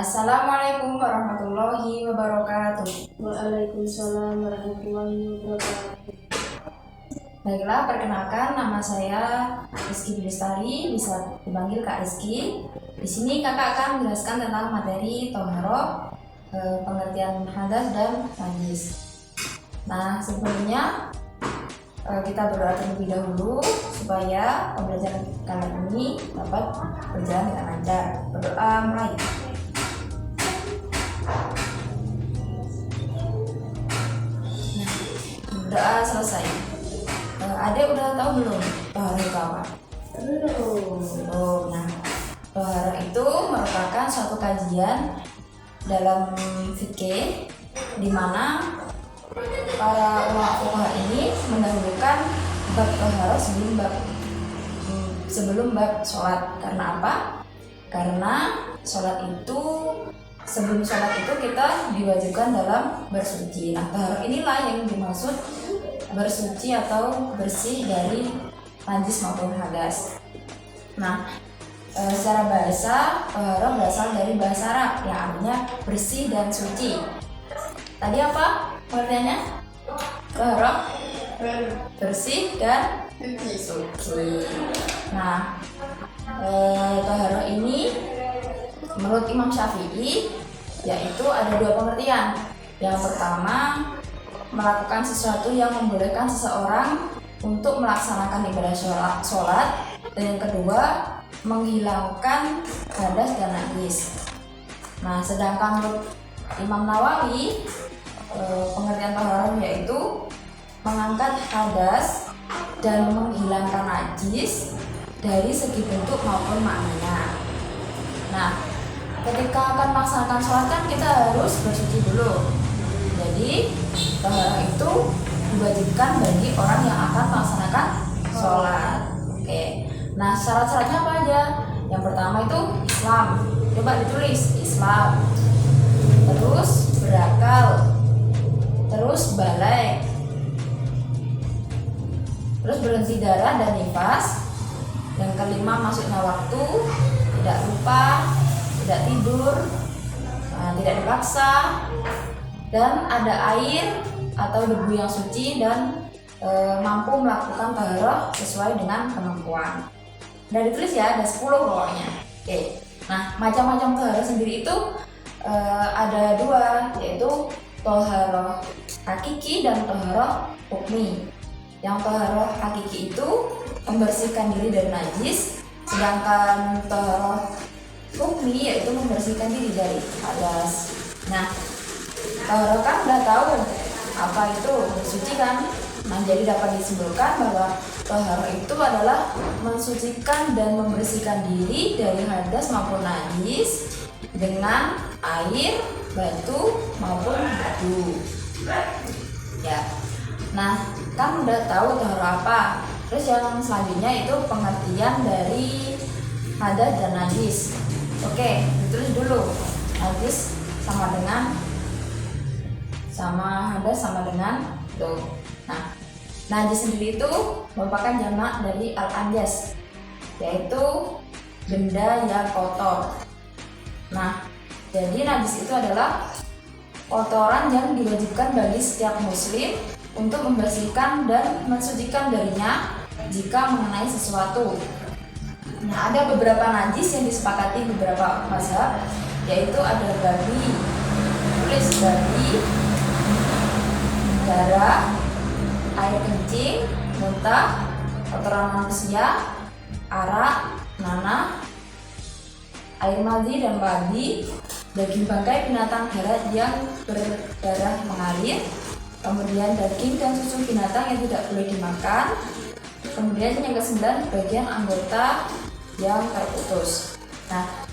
Assalamualaikum warahmatullahi wabarakatuh. Waalaikumsalam warahmatullahi wabarakatuh. Baiklah, perkenalkan nama saya Rizky Bilistari, bisa dipanggil Kak Rizky. Di sini kakak akan menjelaskan tentang materi Toharoh, pengertian hadas dan najis. Nah, sebelumnya kita berdoa terlebih dahulu supaya pembelajaran kali ini dapat berjalan dengan lancar. Berdoa mulai. Doa selesai. Adek udah tahu belum toharoh itu apa? Belum. Nah, toharoh itu merupakan suatu kajian dalam fikih di mana para ulama ini mendahulukan bab toharoh sebelum bab sholat. Karena apa? Karena sebelum sholat itu kita diwajibkan dalam bersuci. Nah, toharoh inilah yang dimaksud bersuci atau bersih dari najis maupun hadas. Nah, secara bahasa toharoh berasal dari bahasa Arab yang artinya bersih dan suci. Tadi apa artinya? Toharoh bersih dan suci. Nah, toharoh ini menurut Imam Syafi'i yaitu ada dua pengertian. Yang pertama, melakukan sesuatu yang membolehkan seseorang untuk melaksanakan ibadah sholat, dan yang kedua, menghilangkan hadas dan najis. Nah, sedangkan menurut Imam Nawawi, pengertian toharoh yaitu mengangkat hadas dan menghilangkan najis dari segi bentuk maupun maknanya. Nah, ketika akan melaksanakan sholat kan kita harus bersuci dulu. Jadi toharoh itu diwajibkan bagi orang yang akan melaksanakan sholat. Oke. Nah, syarat-syaratnya apa aja? Yang pertama itu Islam. Coba ditulis Islam. Terus berakal. Terus balik. Terus berhenti darah dan nifas. Yang kelima masuknya waktu, tidak lupa, tidak tidur, tidak dipaksa, dan ada air atau debu yang suci dan mampu melakukan toharoh sesuai dengan kemampuan. Udah ditulis ya, ada 10 pokoknya. Oke. Nah, macam-macam toharoh sendiri itu ada dua, yaitu toharoh hakiki dan toharoh hukmi. Yang toharoh hakiki itu membersihkan diri dari najis, sedangkan toharoh hukmi yaitu membersihkan diri dari hadas. Nah, toharoh kan udah tahu apa itu bersuci kan. Nah, jadi dapat disimpulkan bahwa toharoh itu adalah mensucikan dan membersihkan diri dari hadas maupun najis dengan air, batu maupun debu. Ya. Nah, kan udah tahu toharoh apa. Terus yang selanjutnya itu pengertian dari hadas dan najis. Oke, ditulis dulu. Najis sama hadas sama dengan tuh. Nah, najis sendiri itu merupakan jamak dari al-anjas, yaitu benda yang kotor. Nah, jadi najis itu adalah kotoran yang diwajibkan bagi setiap muslim untuk membersihkan dan mensucikan darinya jika mengenai sesuatu. Nah, ada beberapa najis yang disepakati beberapa mazhab, yaitu ada babi, tulis babi, darah, air kencing, muntah, kotoran manusia, arak, nanah, air madi dan babi, daging bangkai binatang darat yang berdarah mengalir, kemudian daging dan susu binatang yang tidak boleh dimakan, kemudian yang ke-9 bagian anggota yang terputus. Nah,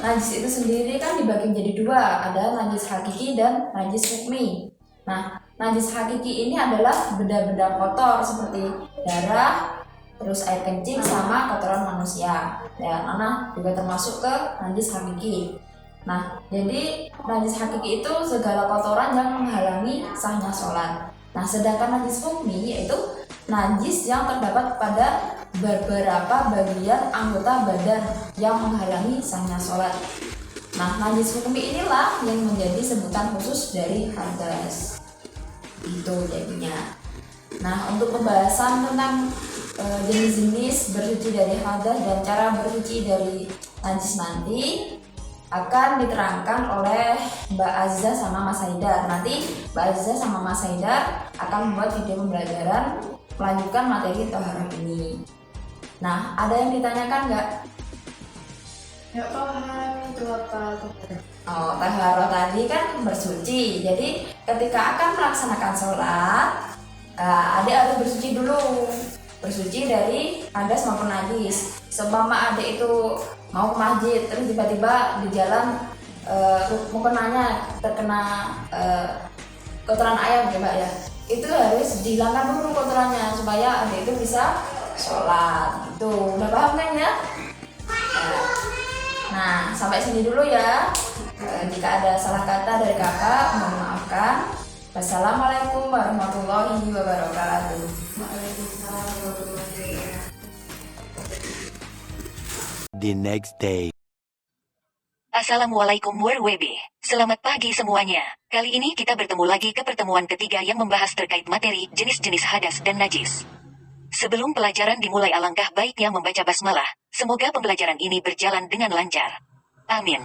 najis itu sendiri kan dibagi menjadi dua, ada najis hakiki dan najis hukmi. Nah, najis hakiki ini adalah benda-benda kotor seperti darah, terus air kencing sama kotoran manusia. Ya, nanah juga termasuk ke najis hakiki. Nah, jadi najis hakiki itu segala kotoran yang menghalangi sahnya sholat. Nah, sedangkan najis hukmi yaitu najis yang terdapat pada beberapa bagian anggota badan yang menghalangi sahnya sholat. Nah, najis hukmi inilah yang menjadi sebutan khusus dari hadas. Itu jadinya. Nah, untuk pembahasan tentang jenis-jenis bersuci dari hadas dan cara bersuci dari najis nanti akan diterangkan oleh Mbak Aziza sama Mas Haidar. Nanti Mbak Aziza sama Mas Haidar akan membuat video pembelajaran melanjutkan materi toharoh ini. Nah, ada yang ditanyakan nggak? Ya paham itu apa? Oh, taharah tadi kan bersuci. Jadi ketika akan melaksanakan sholat, adik harus bersuci dulu. Bersuci dari hadas maupun najis. Seumpama adik itu mau ke masjid, terus tiba-tiba di jalan mukenanya terkena kotoran ayam ya Mbak ya. Itu harus dihilangkan dulu kotorannya supaya adik itu bisa sholat. Itu udah paham kan ya? Nah, sampai sini dulu ya. Jika ada salah kata dari kakak, mohon maafkan. Wassalamualaikum warahmatullahi wabarakatuh. The next day. Assalamualaikum WB. Selamat pagi semuanya. Kali ini kita bertemu lagi ke pertemuan ketiga yang membahas terkait materi jenis-jenis hadas dan najis. Sebelum pelajaran dimulai, alangkah baiknya membaca basmalah. Semoga pembelajaran ini berjalan dengan lancar. Amin.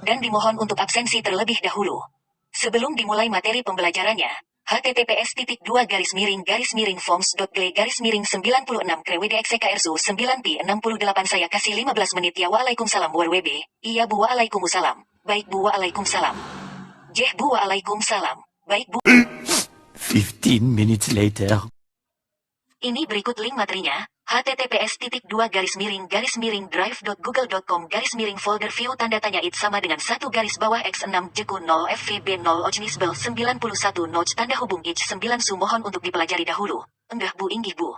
Dan dimohon untuk absensi terlebih dahulu. Sebelum dimulai materi pembelajarannya, https://forms.gle/forms96/WDXCKRSU 9P68 saya kasih 15 menit ya. Waalaikumsalam WB. Iya Bu, waalaikumsalam. Baik Bu, waalaikumsalam. Jeh Bu, waalaikumsalam. Baik Bu. 15 minutes later. Ini berikut link materinya, https://drive.google.com/folder view tanda tanya it sama dengan 1 garis bawah x6 jeku 0 fvb 0 ojnisbel 91 notch tanda hubung ich 9 su. Mohon untuk dipelajari dahulu. Enggak Bu, inggih Bu.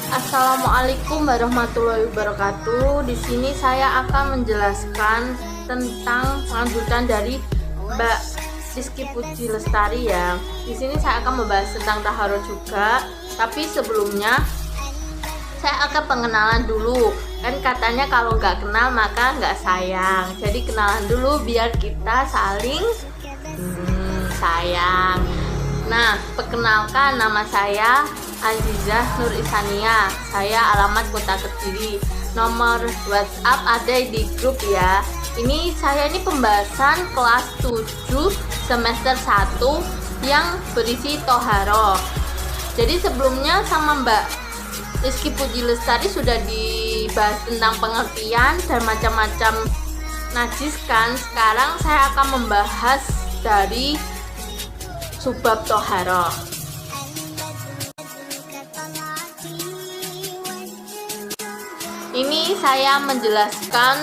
Assalamualaikum warahmatullahi wabarakatuh. Di sini saya akan menjelaskan tentang lanjutan dari Mbak Rizky Puji Lestari ya. Di sini saya akan membahas tentang taharah juga, tapi sebelumnya saya akan pengenalan dulu. Kan katanya kalau nggak kenal maka nggak sayang. Jadi kenalan dulu biar kita saling sayang. Nah, perkenalkan, nama saya Azizah Nur Isania. Saya alamat Kota Kediri. Nomor WhatsApp ada di grup ya. Ini pembahasan kelas 7 semester 1 yang berisi toharoh. Jadi sebelumnya sama Mbak Rizky Puji Lestari sudah dibahas tentang pengertian dan macam-macam najis kan. Sekarang saya akan membahas dari subbab toharoh. Ini saya menjelaskan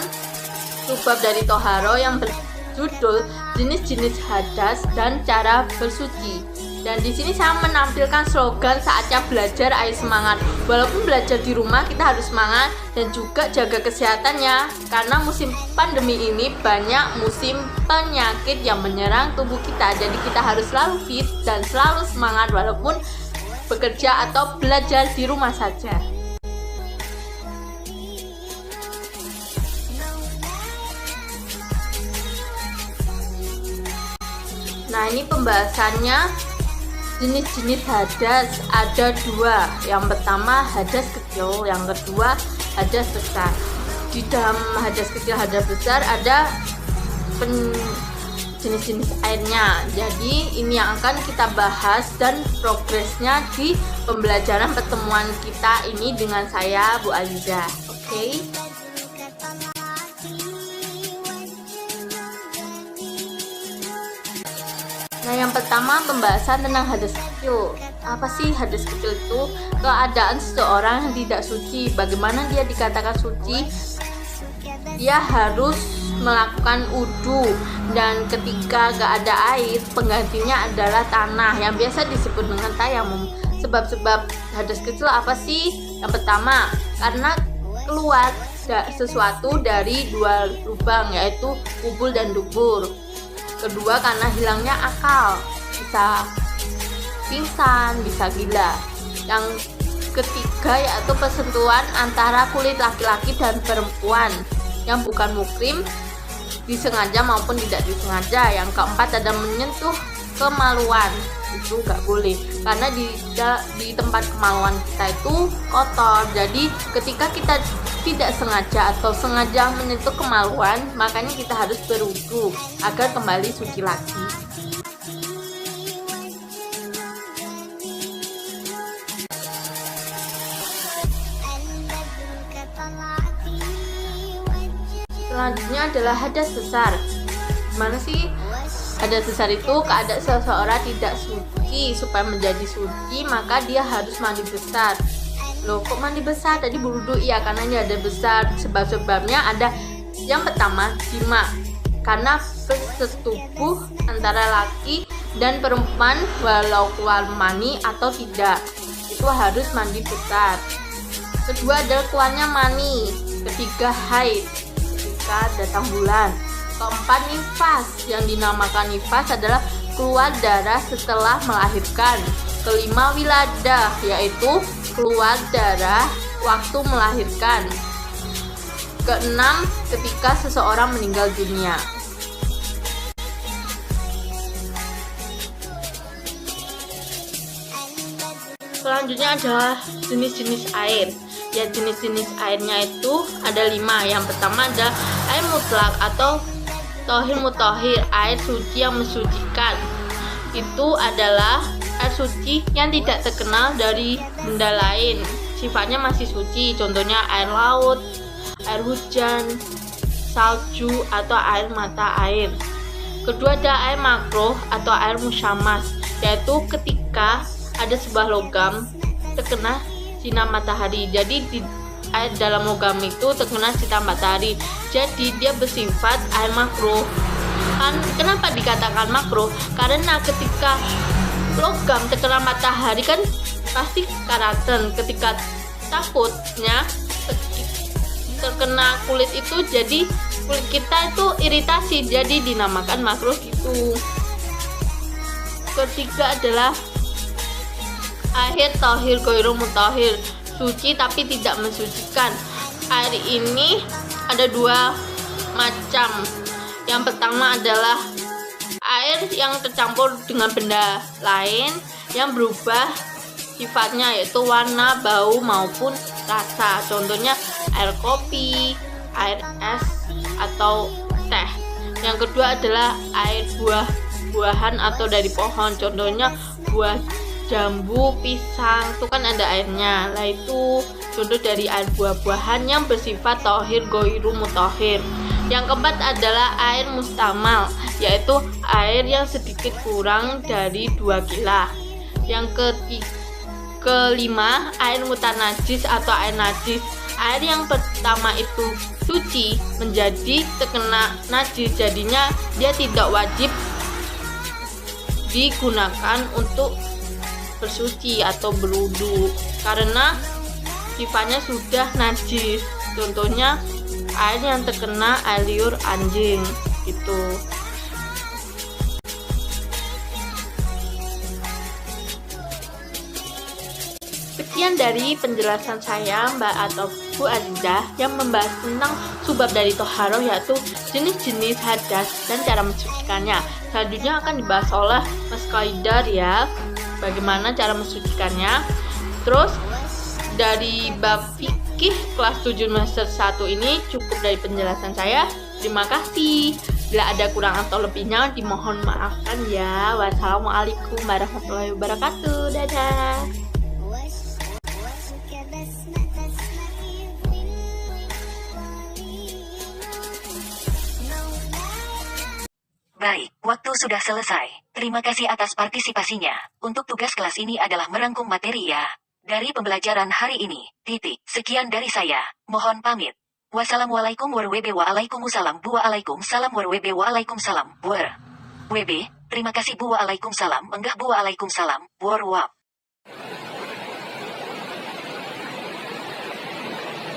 subbab dari toharoh yang berjudul jenis-jenis hadas dan cara bersuci. Dan di sini saya menampilkan slogan saatnya belajar, ayo semangat. Walaupun belajar di rumah kita harus semangat dan juga jaga kesehatannya. Karena musim pandemi ini banyak musim penyakit yang menyerang tubuh kita. Jadi kita harus selalu fit dan selalu semangat walaupun bekerja atau belajar di rumah saja. Nah, ini pembahasannya. Jenis-jenis hadas ada 2. Yang pertama hadas kecil, yang kedua hadas besar. Di dalam hadas kecil, hadas besar ada jenis-jenis airnya. Jadi ini yang akan kita bahas dan progresnya di pembelajaran pertemuan kita ini dengan saya Bu Aziza. Oke. Nah, yang pertama pembahasan tentang hadas kecil. Apa sih hadas kecil itu? Keadaan seseorang yang tidak suci. Bagaimana dia dikatakan suci? Dia harus melakukan wudu, dan ketika gak ada air, penggantinya adalah tanah yang biasa disebut dengan tayamum. sebab-sebab hadas kecil apa sih? Yang pertama, karena keluar sesuatu dari dua lubang, yaitu kubul dan dubur. Kedua, karena hilangnya akal, bisa pingsan, bisa gila. Yang ketiga yaitu persentuhan antara kulit laki-laki dan perempuan yang bukan muhrim, disengaja maupun tidak disengaja. Yang keempat ada menyentuh kemaluan, itu nggak boleh karena di tempat kemaluan kita itu kotor. Jadi ketika kita tidak sengaja atau sengaja menyentuh kemaluan, makanya kita harus berwudu agar kembali suci lagi. Selanjutnya adalah hadas besar. Gimana sih? Hadas besar itu keadaan seseorang tidak suci. Supaya menjadi suci maka dia harus mandi besar. Loh, kok mandi besar? Tadi berwudu. Iya, karena ini ada besar. Sebab-sebabnya ada yang pertama, jima. Karena bersetubuh antara laki dan perempuan walau keluar mani atau tidak, itu harus mandi besar. Kedua adalah keluarnya mani. Ketiga, haid ketika datang bulan. Keempat, nifas. Yang dinamakan nifas adalah keluar darah setelah melahirkan. Kelima, wiladah, yaitu keluar darah waktu melahirkan. Keenam, ketika seseorang meninggal dunia. Selanjutnya adalah jenis-jenis air. Ya, jenis-jenis airnya itu ada 5. Yang pertama ada air mutlak atau tohir mutahhir, air suci yang mensucikan. Itu adalah air suci yang tidak terkenal dari benda lain, sifatnya masih suci. Contohnya air laut, air hujan, salju, atau air mata air. Kedua ada air makruh atau air musyamas, yaitu ketika ada sebuah logam terkena sinar matahari. Jadi di air dalam logam itu terkena sinar matahari, jadi dia bersifat air makruh. Kenapa dikatakan makruh? Karena ketika logam terkena matahari kan pasti karatan. Ketika takutnya terkena kulit itu, jadi kulit kita itu iritasi, jadi dinamakan makruh itu. Ketiga adalah air tohir ghairu mutahhir, suci tapi tidak mensucikan. Air ini ada 2 macam. Yang pertama adalah air yang tercampur dengan benda lain yang berubah sifatnya, yaitu warna, bau maupun rasa. Contohnya air kopi, air es, atau teh. Yang kedua adalah air buah-buahan atau dari pohon. Contohnya buah jambu, pisang, itu kan ada airnya. Lah itu contoh dari air buah-buahan yang bersifat tohir ghairu mutahhir. Yang keempat adalah air mustamal, yaitu air yang sedikit kurang dari 2 gila. Yang kelima, air mutanajis atau air najis. Air yang pertama itu suci menjadi terkena najis, jadinya dia tidak wajib digunakan untuk bersuci atau berwudu karena sifatnya sudah najis. Contohnya air yang terkena air liur anjing gitu. Sekian dari penjelasan saya Mbak atau Bu Azizah yang membahas tentang subab dari toharoh, yaitu jenis-jenis hadas dan cara mensucikannya. Selanjutnya akan dibahas oleh Mas Qaidar ya, bagaimana cara mensucikannya. Terus dari bab fikih kelas 7 semester 1 ini cukup dari penjelasan saya. Terima kasih. Bila ada kurang atau lebihnya dimohon maafkan ya. Wassalamualaikum warahmatullahi wabarakatuh. Dadah. Baik, waktu sudah selesai. Terima kasih atas partisipasinya. Untuk tugas kelas ini adalah merangkum materi ya. Dari pembelajaran hari ini, titik. Sekian dari saya. Mohon pamit. Wassalamualaikum warahmatullahi wabarakatuh. Waalaikumsalam warahmatullahi wabarakatuh. WB, terima kasih. Waalaikumsalam. Enggak, waalaikumsalam. Warwab.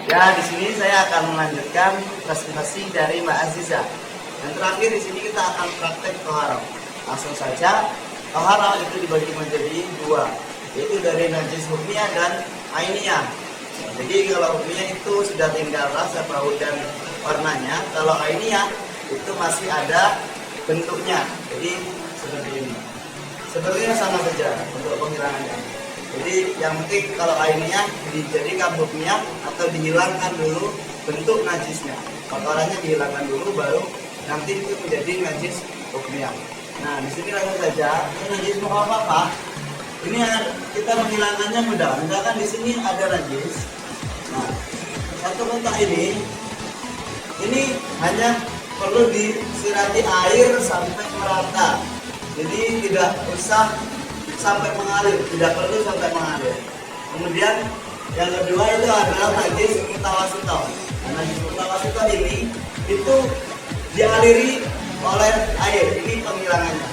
Ya, di sini saya akan melanjutkan presentasi dari Mbak Aziza. Dan terakhir di sini kita akan praktek toharoh. Langsung saja, toharoh itu dibagi menjadi dua, yaitu dari najis hukmiyah dan ainiyah. Jadi kalau hukmiyah itu sudah tinggal rasa, bau dan warnanya. Kalau ainiyah itu masih ada bentuknya. Jadi seperti ini. Sebenarnya sama saja untuk penghilangannya. Jadi yang penting kalau ainiyah dijadikan hukmiyah atau dihilangkan dulu bentuk najisnya. Kotorannya dihilangkan dulu baru nanti itu menjadi najis hukmiyah. Nah, di sini langsung saja. Ini najis mau apa? Ini kita menghilangkannya mudah. Misalkan di sini ada najis. Nah, satu kotak ini hanya perlu disirati air sampai merata. Jadi tidak usah sampai mengalir, tidak perlu sampai mengalir. Kemudian yang kedua itu adalah najis mutawasito. Najis mutawasito ini itu dialiri oleh air, ini penghilangannya.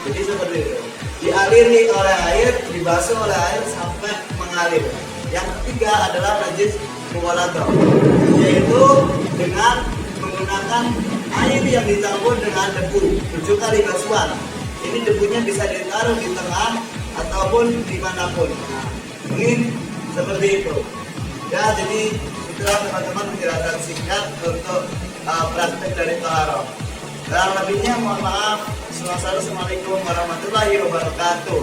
Jadi seperti itu, dialiri oleh air, dibasuh oleh air sampai mengalir. Yang ketiga adalah najis mughalathah, yaitu dengan menggunakan air yang dicampur dengan debu 7 kali basuhan. Ini debunya bisa ditaruh di tengah ataupun dimanapun. Nah, ini seperti itu. Ya, jadi itulah teman-teman penjelasan singkat untuk praktek dari toharoh. Dan lebihnya mohon maaf. Assalamualaikum warahmatullahi wabarakatuh.